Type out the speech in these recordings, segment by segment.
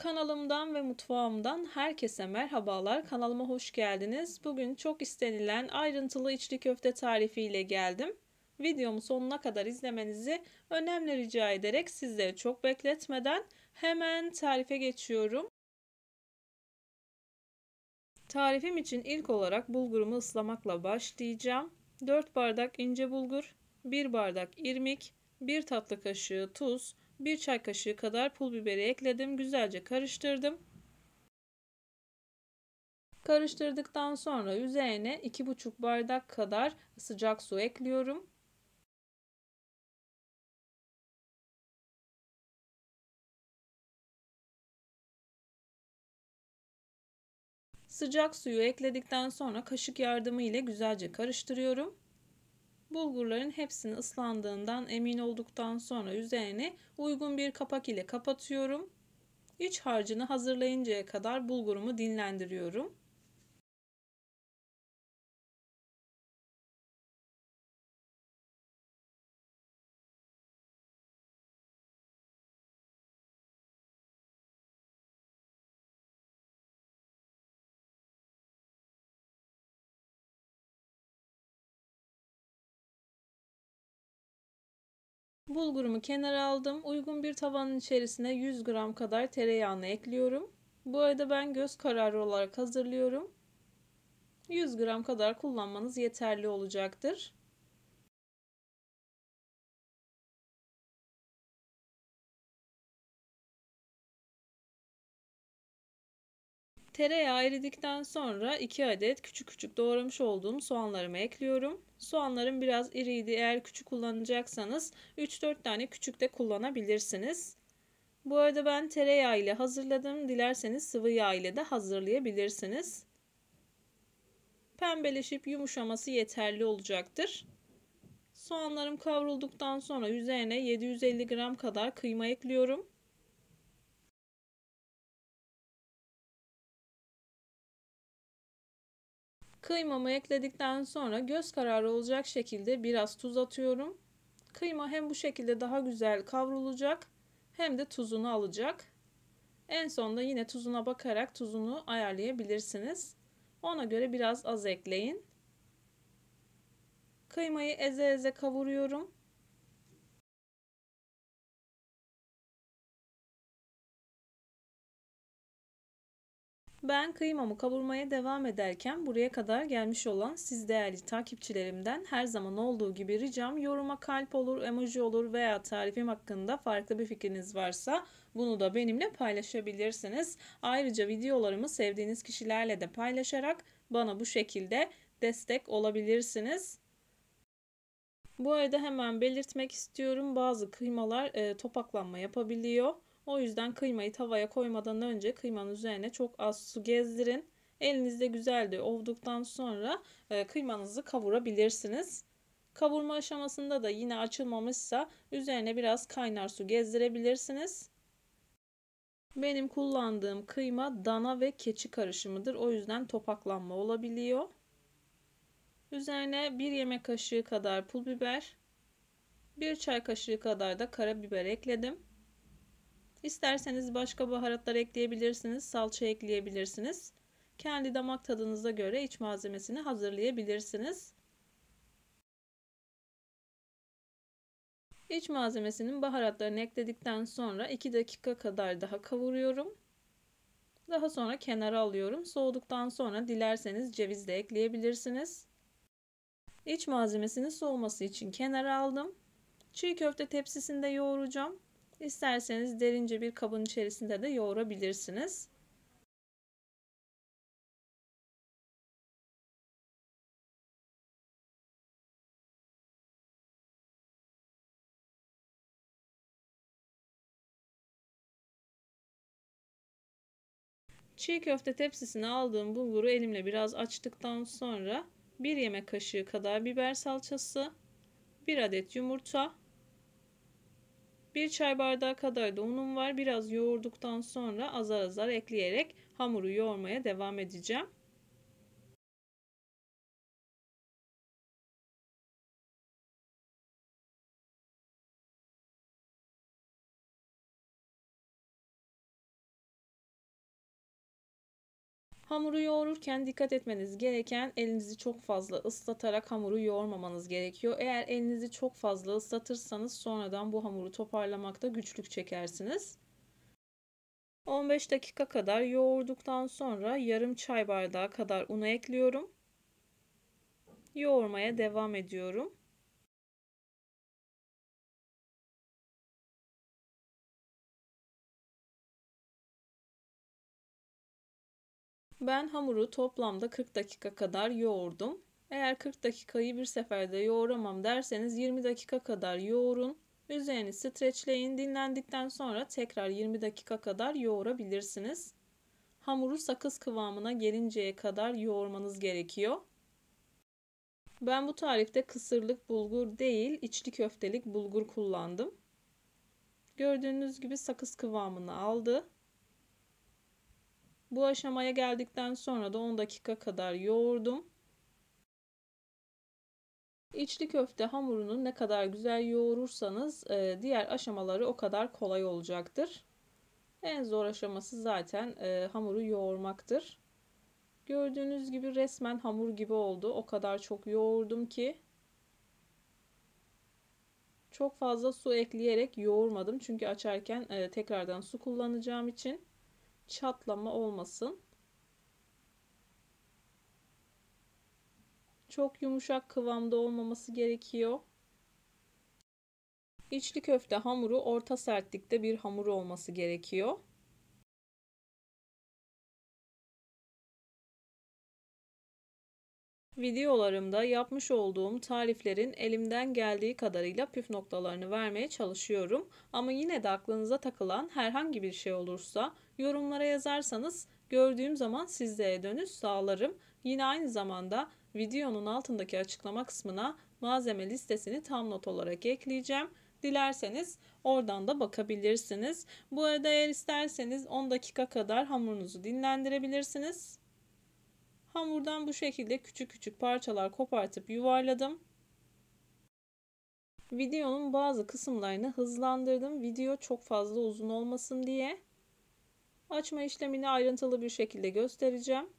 Kanalımdan ve mutfağımdan herkese merhabalar. Kanalıma hoş geldiniz. Bugün çok istenilen ayrıntılı içli köfte tarifi ile geldim. Videomu sonuna kadar izlemenizi önemli rica ederek sizleri çok bekletmeden hemen tarife geçiyorum. Tarifim için ilk olarak bulgurumu ıslamakla başlayacağım. 4 bardak ince bulgur, 1 bardak irmik, 1 tatlı kaşığı tuz, 1 çay kaşığı kadar pul biberi ekledim. Güzelce karıştırdım. Karıştırdıktan sonra üzerine 2,5 bardak kadar sıcak su ekliyorum. Sıcak suyu ekledikten sonra kaşık yardımı ile güzelce karıştırıyorum. Bulgurların hepsinin ıslandığından emin olduktan sonra üzerine uygun bir kapak ile kapatıyorum. İç harcını hazırlayıncaya kadar bulgurumu dinlendiriyorum. Bulgurumu kenara aldım. Uygun bir tavanın içerisine 100 gram kadar tereyağını ekliyorum. Bu arada ben göz kararı olarak hazırlıyorum. 100 gram kadar kullanmanız yeterli olacaktır. Tereyağı eridikten sonra 2 adet küçük küçük doğramış olduğum soğanlarımı ekliyorum. Soğanlarım biraz iriydi. Eğer küçük kullanacaksanız 3-4 tane küçük de kullanabilirsiniz. Bu arada ben tereyağı ile hazırladım. Dilerseniz sıvı yağ ile de hazırlayabilirsiniz. Pembeleşip yumuşaması yeterli olacaktır. Soğanlarım kavrulduktan sonra üzerine 750 gram kadar kıyma ekliyorum. Kıymamı ekledikten sonra göz kararı olacak şekilde biraz tuz atıyorum. Kıyma hem bu şekilde daha güzel kavrulacak hem de tuzunu alacak. En sonunda yine tuzuna bakarak tuzunu ayarlayabilirsiniz. Ona göre biraz az ekleyin. Kıymayı eze eze kavuruyorum. Ben kıymamı kavurmaya devam ederken buraya kadar gelmiş olan siz değerli takipçilerimden her zaman olduğu gibi ricam yoruma kalp olur, emoji olur veya tarifim hakkında farklı bir fikriniz varsa bunu da benimle paylaşabilirsiniz. Ayrıca videolarımı sevdiğiniz kişilerle de paylaşarak bana bu şekilde destek olabilirsiniz. Bu arada hemen belirtmek istiyorum. Bazı kıymalar topaklanma yapabiliyor. O yüzden kıymayı tavaya koymadan önce kıymanın üzerine çok az su gezdirin. Elinizde güzelce ovduktan sonra kıymanızı kavurabilirsiniz. Kavurma aşamasında da yine açılmamışsa üzerine biraz kaynar su gezdirebilirsiniz. Benim kullandığım kıyma dana ve keçi karışımıdır. O yüzden topaklanma olabiliyor. Üzerine 1 yemek kaşığı kadar pul biber, 1 çay kaşığı kadar da karabiber ekledim. İsterseniz başka baharatlar ekleyebilirsiniz, salça ekleyebilirsiniz. Kendi damak tadınıza göre iç malzemesini hazırlayabilirsiniz. İç malzemesinin baharatlarını ekledikten sonra 2 dakika kadar daha kavuruyorum. Daha sonra kenara alıyorum. Soğuduktan sonra dilerseniz ceviz de ekleyebilirsiniz. İç malzemesinin soğuması için kenara aldım. Çiğ köfte tepsisinde yoğuracağım. İsterseniz derince bir kabın içerisinde de yoğurabilirsiniz. Çiğ köfte tepsisine aldığım bulguru elimle biraz açtıktan sonra 1 yemek kaşığı kadar biber salçası, 1 adet yumurta, 1 çay bardağı kadar da unum var. Biraz yoğurduktan sonra azar azar ekleyerek hamuru yoğurmaya devam edeceğim. Hamuru yoğururken dikkat etmeniz gereken elinizi çok fazla ıslatarak hamuru yoğurmamanız gerekiyor. Eğer elinizi çok fazla ıslatırsanız sonradan bu hamuru toparlamakta güçlük çekersiniz. 15 dakika kadar yoğurduktan sonra yarım çay bardağı kadar unu ekliyorum. Yoğurmaya devam ediyorum. Ben hamuru toplamda 40 dakika kadar yoğurdum. Eğer 40 dakikayı bir seferde yoğuramam derseniz 20 dakika kadar yoğurun. Üzerini streçleyin. Dinlendikten sonra tekrar 20 dakika kadar yoğurabilirsiniz. Hamuru sakız kıvamına gelinceye kadar yoğurmanız gerekiyor. Ben bu tarifte kısırlık bulgur değil, içli köftelik bulgur kullandım. Gördüğünüz gibi sakız kıvamını aldı. Bu aşamaya geldikten sonra da 10 dakika kadar yoğurdum. İçli köfte hamurunu ne kadar güzel yoğurursanız diğer aşamaları o kadar kolay olacaktır. En zor aşaması zaten hamuru yoğurmaktır. Gördüğünüz gibi resmen hamur gibi oldu. O kadar çok yoğurdum ki. Çok fazla su ekleyerek yoğurmadım. Çünkü açarken tekrardan su kullanacağım için çatlama olmasın. Çok yumuşak kıvamda olmaması gerekiyor. İçli köfte hamuru orta sertlikte bir hamur olması gerekiyor. Videolarımda yapmış olduğum tariflerin elimden geldiği kadarıyla püf noktalarını vermeye çalışıyorum. Ama yine de aklınıza takılan herhangi bir şey olursa yorumlara yazarsanız gördüğüm zaman sizlere dönüş sağlarım. Yine aynı zamanda videonun altındaki açıklama kısmına malzeme listesini tam not olarak ekleyeceğim. Dilerseniz oradan da bakabilirsiniz. Bu arada eğer isterseniz 10 dakika kadar hamurunuzu dinlendirebilirsiniz. Hamurdan bu şekilde küçük küçük parçalar kopartıp yuvarladım. Videonun bazı kısımlarını hızlandırdım. Video çok fazla uzun olmasın diye. Açma işlemini ayrıntılı bir şekilde göstereceğim.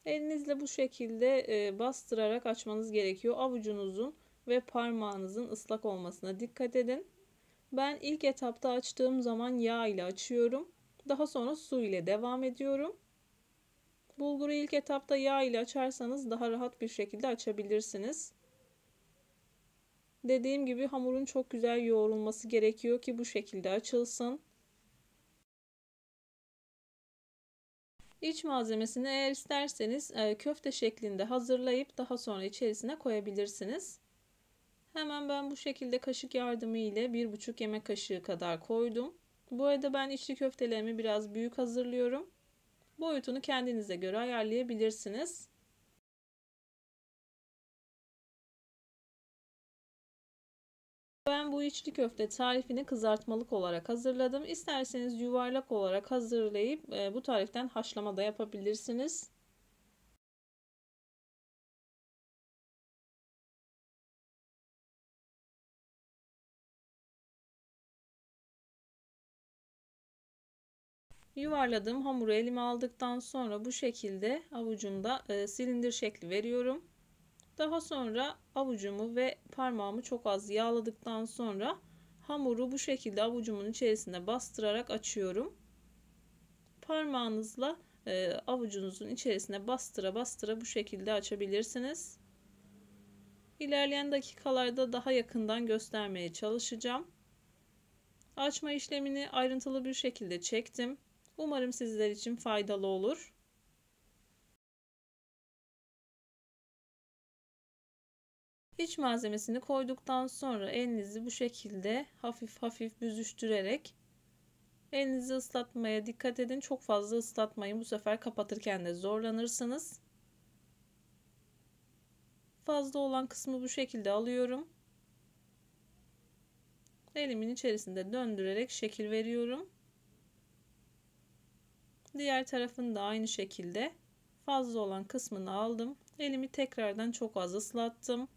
Elinizle bu şekilde bastırarak açmanız gerekiyor. Avucunuzun ve parmağınızın ıslak olmasına dikkat edin. Ben ilk etapta açtığım zaman yağ ile açıyorum. Daha sonra su ile devam ediyorum. Bulguru ilk etapta yağ ile açarsanız daha rahat bir şekilde açabilirsiniz. Dediğim gibi hamurun çok güzel yoğrulması gerekiyor ki bu şekilde açılsın. İç malzemesini eğer isterseniz köfte şeklinde hazırlayıp daha sonra içerisine koyabilirsiniz. Hemen ben bu şekilde kaşık yardımı ile 1,5 yemek kaşığı kadar koydum. Bu arada ben içli köftelerimi biraz büyük hazırlıyorum. Boyutunu kendinize göre ayarlayabilirsiniz. Ben bu içli köfte tarifini kızartmalık olarak hazırladım. İsterseniz yuvarlak olarak hazırlayıp bu tariften haşlama da yapabilirsiniz. Yuvarladığım hamuru elime aldıktan sonra bu şekilde avucumda silindir şekli veriyorum. Daha sonra avucumu ve parmağımı çok az yağladıktan sonra hamuru bu şekilde avucumun içerisine bastırarak açıyorum. Parmağınızla avucunuzun içerisine bastıra bastıra bu şekilde açabilirsiniz. İlerleyen dakikalarda daha yakından göstermeye çalışacağım. Açma işlemini ayrıntılı bir şekilde çektim. Umarım sizler için faydalı olur. İç malzemesini koyduktan sonra elinizi bu şekilde hafif hafif büzüştürerek elinizi ıslatmaya dikkat edin. Çok fazla ıslatmayın. Bu sefer kapatırken de zorlanırsınız. Fazla olan kısmı bu şekilde alıyorum. Elimin içerisinde döndürerek şekil veriyorum. Diğer tarafını da aynı şekilde fazla olan kısmını aldım. Elimi tekrardan çok az ıslattım.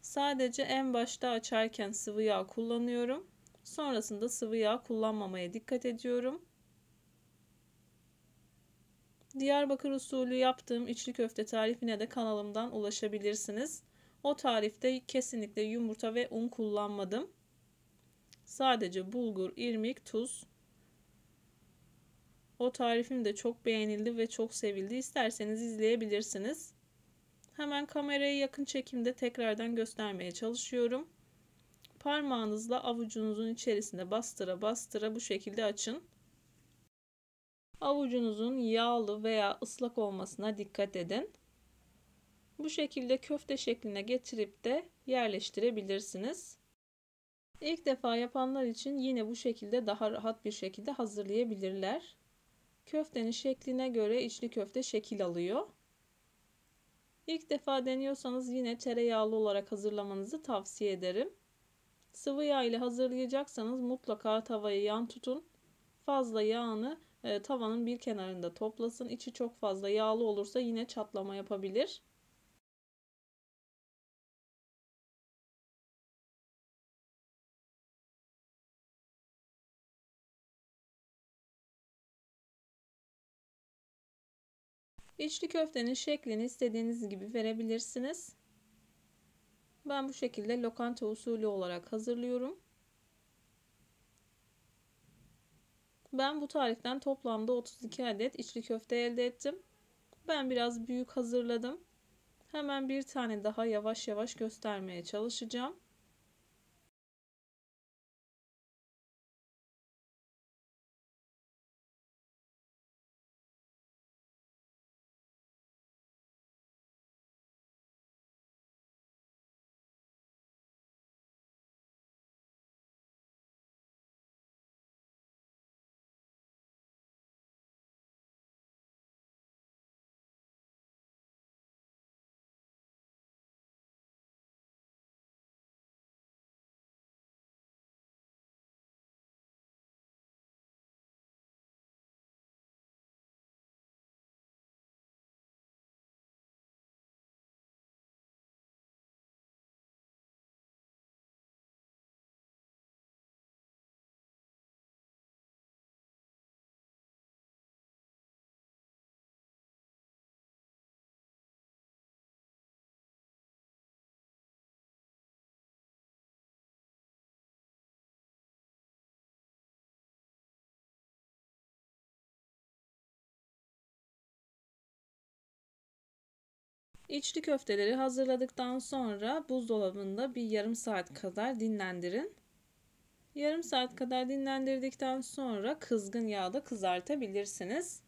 Sadece en başta açarken sıvı yağ kullanıyorum. Sonrasında sıvı yağ kullanmamaya dikkat ediyorum. Diyarbakır usulü yaptığım içli köfte tarifine de kanalımdan ulaşabilirsiniz. O tarifte kesinlikle yumurta ve un kullanmadım. Sadece bulgur, irmik, tuz. O tarifim de çok beğenildi ve çok sevildi. İsterseniz izleyebilirsiniz. Hemen kamerayı yakın çekimde tekrardan göstermeye çalışıyorum. Parmağınızla avucunuzun içerisine bastıra bastıra bu şekilde açın. Avucunuzun yağlı veya ıslak olmasına dikkat edin. Bu şekilde köfte şekline getirip de yerleştirebilirsiniz. İlk defa yapanlar için yine bu şekilde daha rahat bir şekilde hazırlayabilirler. Köftenin şekline göre içli köfte şekil alıyor. İlk defa deniyorsanız yine tereyağlı olarak hazırlamanızı tavsiye ederim. Sıvı yağ ile hazırlayacaksanız mutlaka tavayı yan tutun. Fazla yağını tavanın bir kenarında toplasın. İçi çok fazla yağlı olursa yine çatlama yapabilir. İçli köftenin şeklini istediğiniz gibi verebilirsiniz. Ben bu şekilde lokanta usulü olarak hazırlıyorum. Ben bu tariften toplamda 32 adet içli köfte elde ettim. Ben biraz büyük hazırladım. Hemen bir tane daha yavaş yavaş göstermeye çalışacağım. İçli köfteleri hazırladıktan sonra buzdolabında bir yarım saat kadar dinlendirin. Yarım saat kadar dinlendirdikten sonra kızgın yağda kızartabilirsiniz.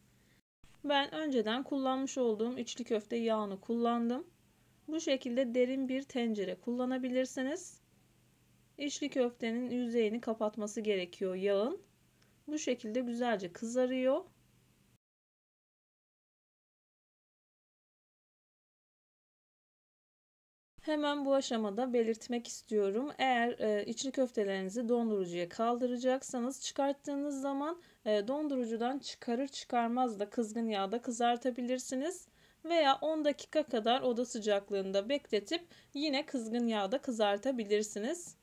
Ben önceden kullanmış olduğum içli köfte yağını kullandım. Bu şekilde derin bir tencere kullanabilirsiniz. İçli köftenin yüzeyini kapatması gerekiyor yağın. Bu şekilde güzelce kızarıyor. Hemen bu aşamada belirtmek istiyorum. Eğer içli köftelerinizi dondurucuya kaldıracaksanız çıkarttığınız zaman dondurucudan çıkarır çıkarmaz da kızgın yağda kızartabilirsiniz. Veya 10 dakika kadar oda sıcaklığında bekletip yine kızgın yağda kızartabilirsiniz.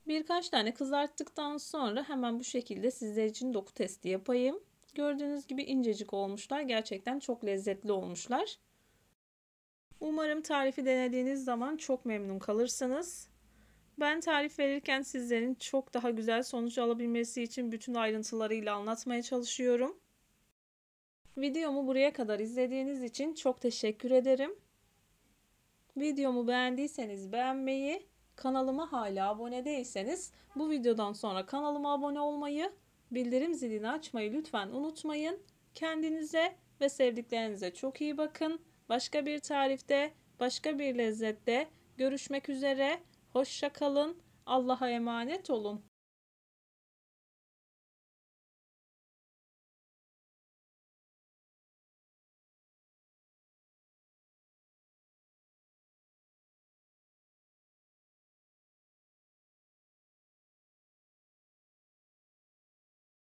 Birkaç tane kızarttıktan sonra hemen bu şekilde sizler için doku testi yapayım. Gördüğünüz gibi incecik olmuşlar. Gerçekten çok lezzetli olmuşlar. Umarım tarifi denediğiniz zaman çok memnun kalırsınız. Ben tarif verirken sizlerin çok daha güzel sonuç alabilmesi için bütün ayrıntılarıyla anlatmaya çalışıyorum. Videomu buraya kadar izlediğiniz için çok teşekkür ederim. Videomu beğendiyseniz beğenmeyi, kanalıma hala abone değilseniz bu videodan sonra kanalıma abone olmayı, bildirim zilini açmayı lütfen unutmayın. Kendinize ve sevdiklerinize çok iyi bakın. Başka bir tarifte, başka bir lezzette görüşmek üzere. Hoşça kalın. Allah'a emanet olun.